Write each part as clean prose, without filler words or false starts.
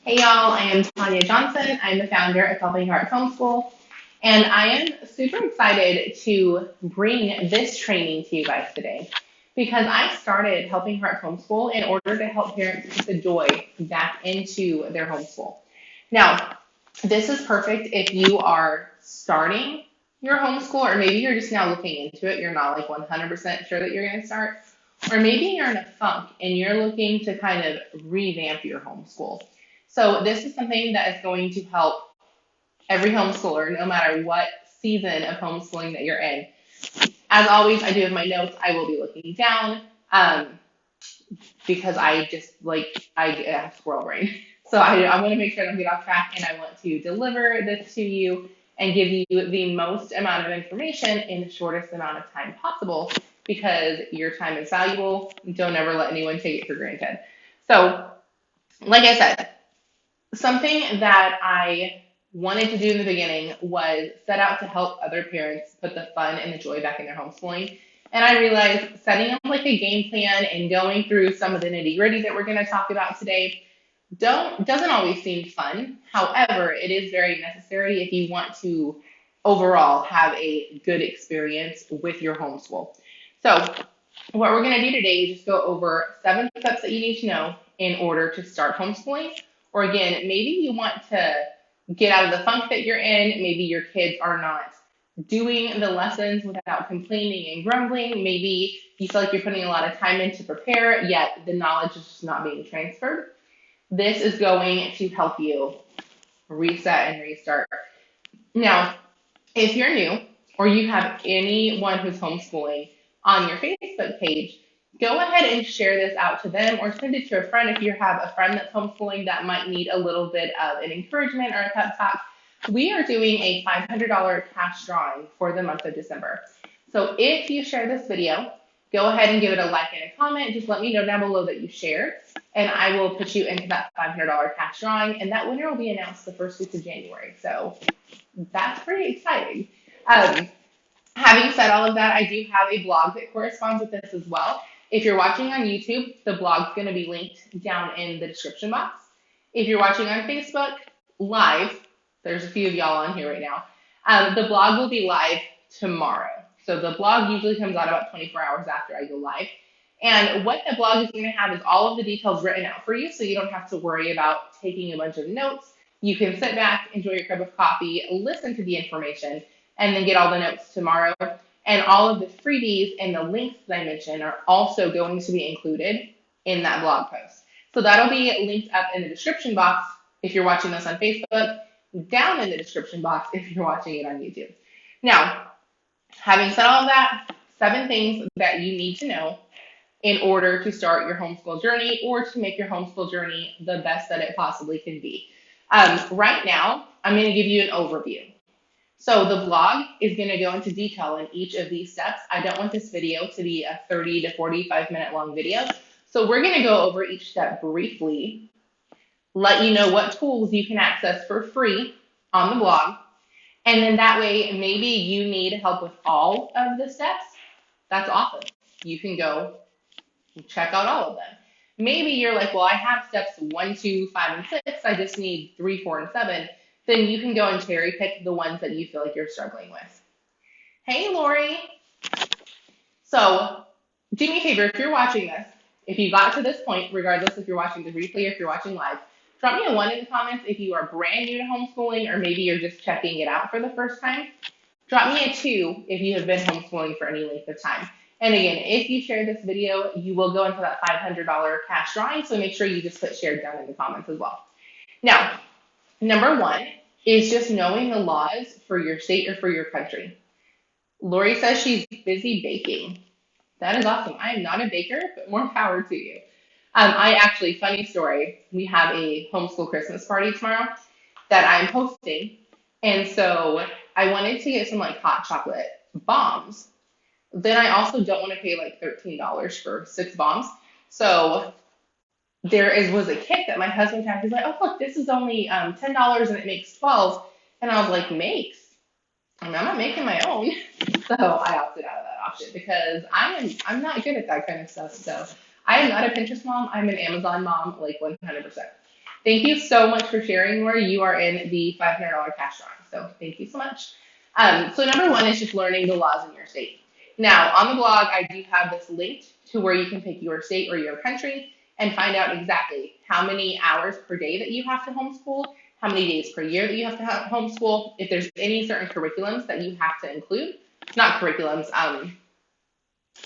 Hey y'all, I am Tonya Johnson. I'm the founder of Helping Hearts Homeschool, and I am super excited to bring this training to you guys today because I started Helping Hearts Homeschool in order to help parents put the joy back into their homeschool. Now, this is perfect if you are starting your homeschool, or maybe you're just now looking into it. You're not like 100% sure that you're going to start, or maybe you're in a funk and you're looking to kind of revamp your homeschool. So this is something that is going to help every homeschooler, no matter what season of homeschooling that you're in. As always, I do have my notes. I will be looking down because I have squirrel brain. So I want to make sure I don't get off track, and I want to deliver this to you and give you the most amount of information in the shortest amount of time possible because your time is valuable. Don't ever let anyone take it for granted. So, like I said, something that I wanted to do in the beginning was set out to help other parents put the fun and the joy back in their homeschooling. And I realized setting up like a game plan and going through some of the nitty gritty that we're going to talk about today doesn't always seem fun. However, it is very necessary if you want to overall have a good experience with your homeschool. So what we're going to do today is just go over 7 steps that you need to know in order to start homeschooling. Or again, maybe you want to get out of the funk that you're in. Maybe your kids are not doing the lessons without complaining and grumbling. Maybe you feel like you're putting a lot of time in to prepare, yet the knowledge is just not being transferred. This is going to help you reset and restart. Now, if you're new or you have anyone who's homeschooling on your Facebook page, go ahead and share this out to them or send it to a friend if you have a friend that's homeschooling that might need a little bit of an encouragement or a pep talk. We are doing a $500 cash drawing for the month of December. So if you share this video, go ahead and give it a like and a comment. Just let me know down below that you shared, and I will put you into that $500 cash drawing, and that winner will be announced the first week of January. So that's pretty exciting. Having said all of that, I do have a blog that corresponds with this as well. If you're watching on YouTube, the blog's going to be linked down in the description box. If you're watching on Facebook live, there's a few of y'all on here right now, the blog will be live tomorrow. So the blog usually comes out about 24 hours after I go live. And what the blog is going to have is all of the details written out for you, so you don't have to worry about taking a bunch of notes. You can sit back, enjoy your cup of coffee, listen to the information, and then get all the notes tomorrow. And all of the freebies and the links that I mentioned are also going to be included in that blog post. So that'll be linked up in the description box if you're watching this on Facebook, down in the description box if you're watching it on YouTube. Now, having said all of that, 7 things that you need to know in order to start your homeschool journey or to make your homeschool journey the best that it possibly can be. Right now, I'm going to give you an overview. So the blog is going to go into detail in each of these steps. I don't want this video to be a 30 to 45 minute long video. So we're going to go over each step briefly, let you know what tools you can access for free on the blog. And then that way, maybe you need help with all of the steps. That's awesome. You can go check out all of them. Maybe you're like, well, I have steps 1, 2, 5, and 6. I just need 3, 4, and 7. Then you can go and cherry pick the ones that you feel like you're struggling with. Hey, Lori. So do me a favor, if you're watching this, if you got to this point, regardless if you're watching the replay or if you're watching live, drop me a 1 in the comments if you are brand new to homeschooling or maybe you're just checking it out for the first time. Drop me a 2 if you have been homeschooling for any length of time. And again, if you share this video, you will go into that $500 cash drawing, so make sure you just put shared down in the comments as well. Now, number 1 is just knowing the laws for your state or for your country. Lori says she's busy baking. That is awesome. I am not a baker, but more power to you. Funny story, we have a homeschool Christmas party tomorrow that I'm hosting. And so I wanted to get some like hot chocolate bombs. Then I also don't want to pay like $13 for 6 bombs. So was a kit that my husband had. He's like, oh, look, this is only $10 and it makes 12. And I was like, makes? I mean, I'm not making my own. So I opted out of that option because I'm not good at that kind of stuff. So I am not a Pinterest mom. I'm an Amazon mom, like 100%. Thank you so much for sharing, Lori. You are in the $500 cash drawing, so thank you so much. So number one is just learning the laws in your state. Now, on the blog, I do have this linked to where you can pick your state or your country and find out exactly how many hours per day that you have to homeschool, how many days per year that you have to homeschool, if there's any certain curriculums that you have to include. Not curriculums,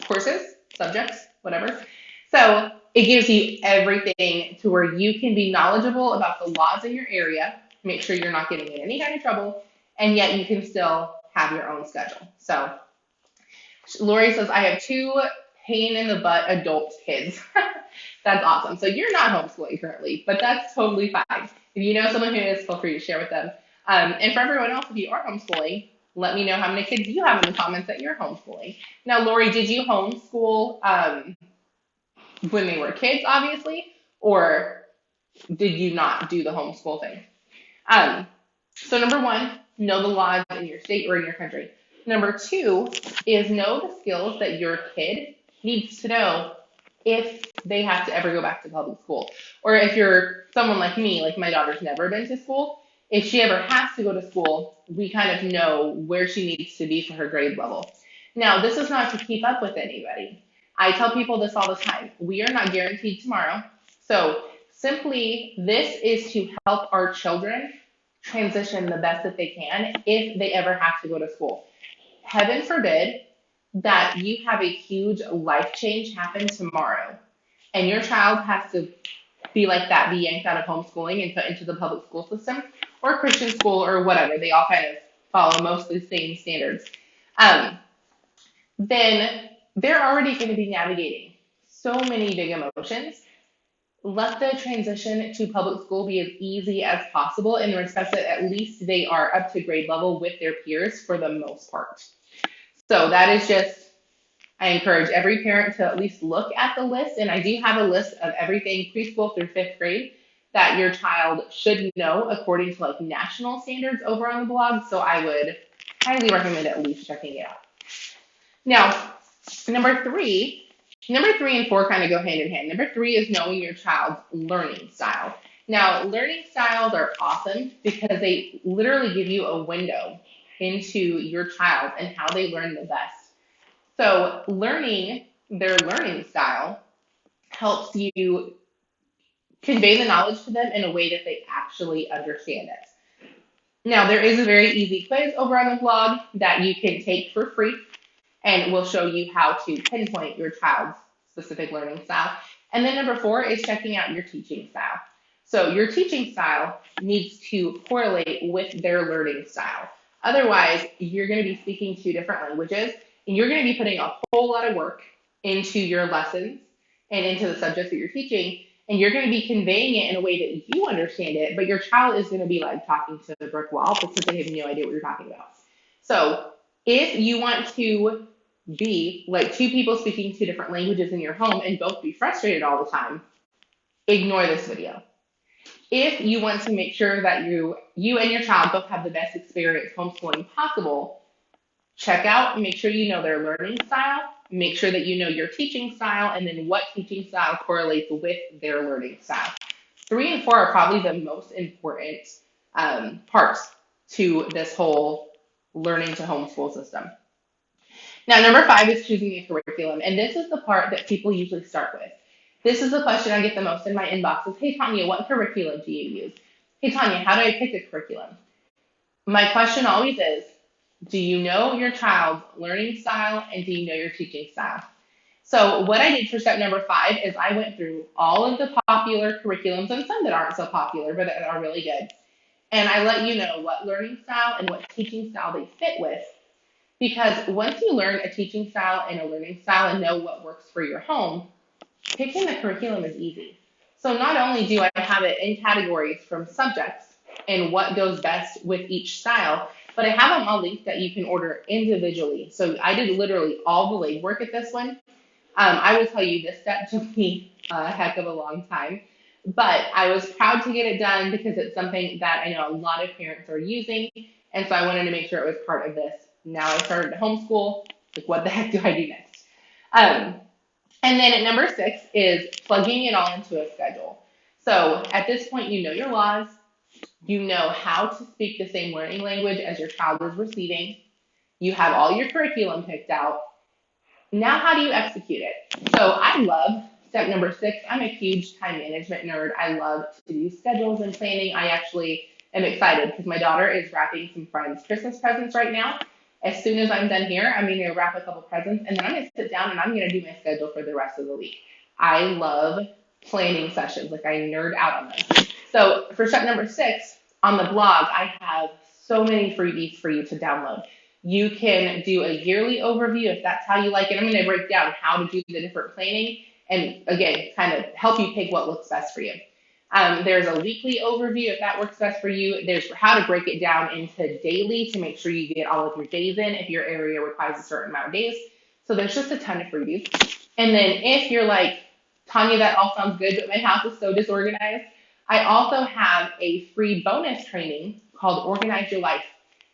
courses, subjects, whatever. So it gives you everything to where you can be knowledgeable about the laws in your area, make sure you're not getting in any kind of trouble, and yet you can still have your own schedule. So Lori says, I have two pain in the butt adult kids. That's awesome. So you're not homeschooling currently, but that's totally fine. If you know someone who is, feel free to share with them. And for everyone else, if you are homeschooling, let me know how many kids you have in the comments that you're homeschooling. Now, Lori, did you homeschool when they were kids, obviously, or did you not do the homeschool thing? So number one, know the laws in your state or in your country. Number two is know the skills that your kid needs to know if they have to ever go back to public school. Or if you're someone like me, like my daughter's never been to school, if she ever has to go to school, we kind of know where she needs to be for her grade level. Now, this is not to keep up with anybody. I tell people this all the time. We are not guaranteed tomorrow. So simply, this is to help our children transition the best that they can if they ever have to go to school. Heaven forbid that you have a huge life change happen tomorrow and your child has to be like that, be yanked out of homeschooling and put into the public school system or Christian school or whatever. They all kind of follow mostly the same standards. Then they're already going to be navigating so many big emotions. Let the transition to public school be as easy as possible in the respect that at least they are up to grade level with their peers for the most part. So that is just, I encourage every parent to at least look at the list. And I do have a list of everything preschool through fifth grade that your child should know according to like national standards over on the blog. So I would highly recommend at least checking it out. Now, number three and four kind of go hand in hand. Number three is knowing your child's learning style. Now, learning styles are awesome because they literally give you a window into your child and how they learn the best. So learning their learning style helps you convey the knowledge to them in a way that they actually understand it. Now, there is a very easy quiz over on the blog that you can take for free and will show you how to pinpoint your child's specific learning style. And then number four is checking out your teaching style. So your teaching style needs to correlate with their learning style. Otherwise, you're going to be speaking two different languages, and you're going to be putting a whole lot of work into your lessons and into the subjects that you're teaching, and you're going to be conveying it in a way that you understand it, but your child is going to be like talking to the brick wall because they have no idea what you're talking about. So if you want to be like two people speaking two different languages in your home and both be frustrated all the time, ignore this video. If you want to make sure that you and your child both have the best experience homeschooling possible, check out and make sure you know their learning style, make sure that you know your teaching style, and then what teaching style correlates with their learning style. 3 and 4 are probably the most important parts to this whole learning to homeschool system. Now, number 5 is choosing a curriculum, and this is the part that people usually start with. This is the question I get the most in my inbox is, hey, Tonya, what curriculum do you use? Hey, Tonya, how do I pick a curriculum? My question always is, do you know your child's learning style and do you know your teaching style? So what I did for step number 5 is I went through all of the popular curriculums and some that aren't so popular but that are really good. And I let you know what learning style and what teaching style they fit with. Because once you learn a teaching style and a learning style and know what works for your home, picking the curriculum is easy. So not only do I have it in categories from subjects and what goes best with each style, but I have them all linked that you can order individually. So I did literally all the legwork at this one. I will tell you this step took me a heck of a long time, but I was proud to get it done because it's something that I know a lot of parents are using. And so I wanted to make sure it was part of this. Now I started to homeschool. Like, what the heck do I do next? And then at number 6 is plugging it all into a schedule. So at this point, you know your laws, you know how to speak the same learning language as your child is receiving, you have all your curriculum picked out. Now, how do you execute it? So I love step number 6. I'm a huge time management nerd. I love to do schedules and planning. I actually am excited because my daughter is wrapping some friends' Christmas presents right now. As soon as I'm done here, I'm going to wrap a couple presents and then I'm going to sit down and I'm going to do my schedule for the rest of the week. I love planning sessions. Like I nerd out on them. So for step number 6, on the blog, I have so many freebies for you to download. You can do a yearly overview if that's how you like it. I'm going to break down how to do the different planning and, again, kind of help you pick what looks best for you. There's a weekly overview if that works best for you. There's how to break it down into daily to make sure you get all of your days in if your area requires a certain amount of days. So there's just a ton of freebies. And then if you're like, Tonya, that all sounds good, but my house is so disorganized, I also have a free bonus training called Organize Your Life.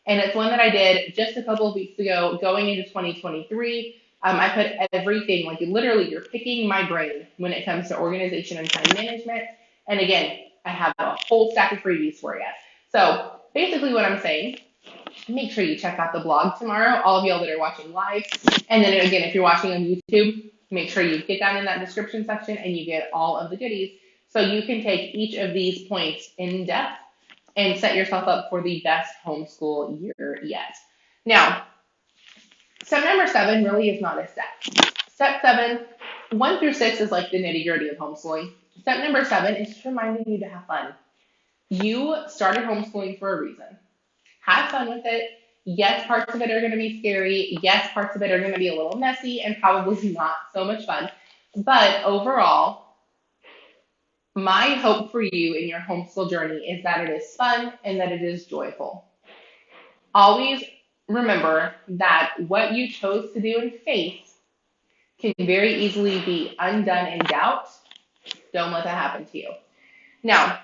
And it's one that I did just a couple of weeks ago going into 2023. I put everything, like literally you're picking my brain when it comes to organization and time management. And again, I have a whole stack of freebies for you. So basically what I'm saying, make sure you check out the blog tomorrow, all of y'all that are watching live. And then again, if you're watching on YouTube, make sure you get down in that description section and you get all of the goodies. So you can take each of these points in depth and set yourself up for the best homeschool year yet. Now, step number 7 really is not a step. Step 7, 1 through 6 is like the nitty gritty of homeschooling. Step number 7 is just reminding you to have fun. You started homeschooling for a reason. Have fun with it. Yes, parts of it are going to be scary. Yes, parts of it are going to be a little messy and probably not so much fun. But overall, my hope for you in your homeschool journey is that it is fun and that it is joyful. Always remember that what you chose to do in faith can very easily be undone in doubt. Don't let that happen to you. Now,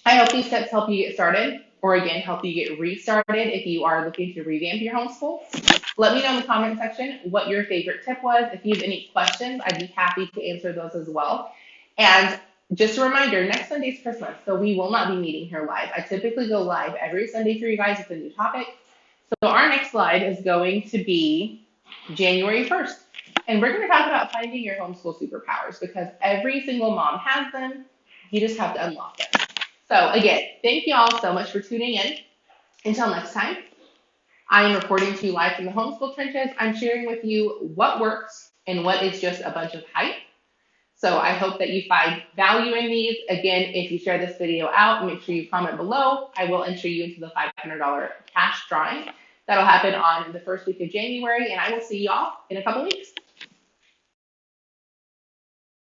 I hope these tips help you get started, or again, help you get restarted if you are looking to revamp your homeschool. Let me know in the comment section what your favorite tip was. If you have any questions, I'd be happy to answer those as well. And just a reminder, next Sunday's Christmas, so we will not be meeting here live. I typically go live every Sunday for you guys with a new topic. So our next slide is going to be January 1st. And we're going to talk about finding your homeschool superpowers because every single mom has them. You just have to unlock them. So again, thank you all so much for tuning in. Until next time, I am reporting to you live from the homeschool trenches. I'm sharing with you what works and what is just a bunch of hype. So I hope that you find value in these. Again, if you share this video out, make sure you comment below. I will enter you into the $500 cash drawing. That'll happen on the first week of January, and I will see y'all in a couple weeks.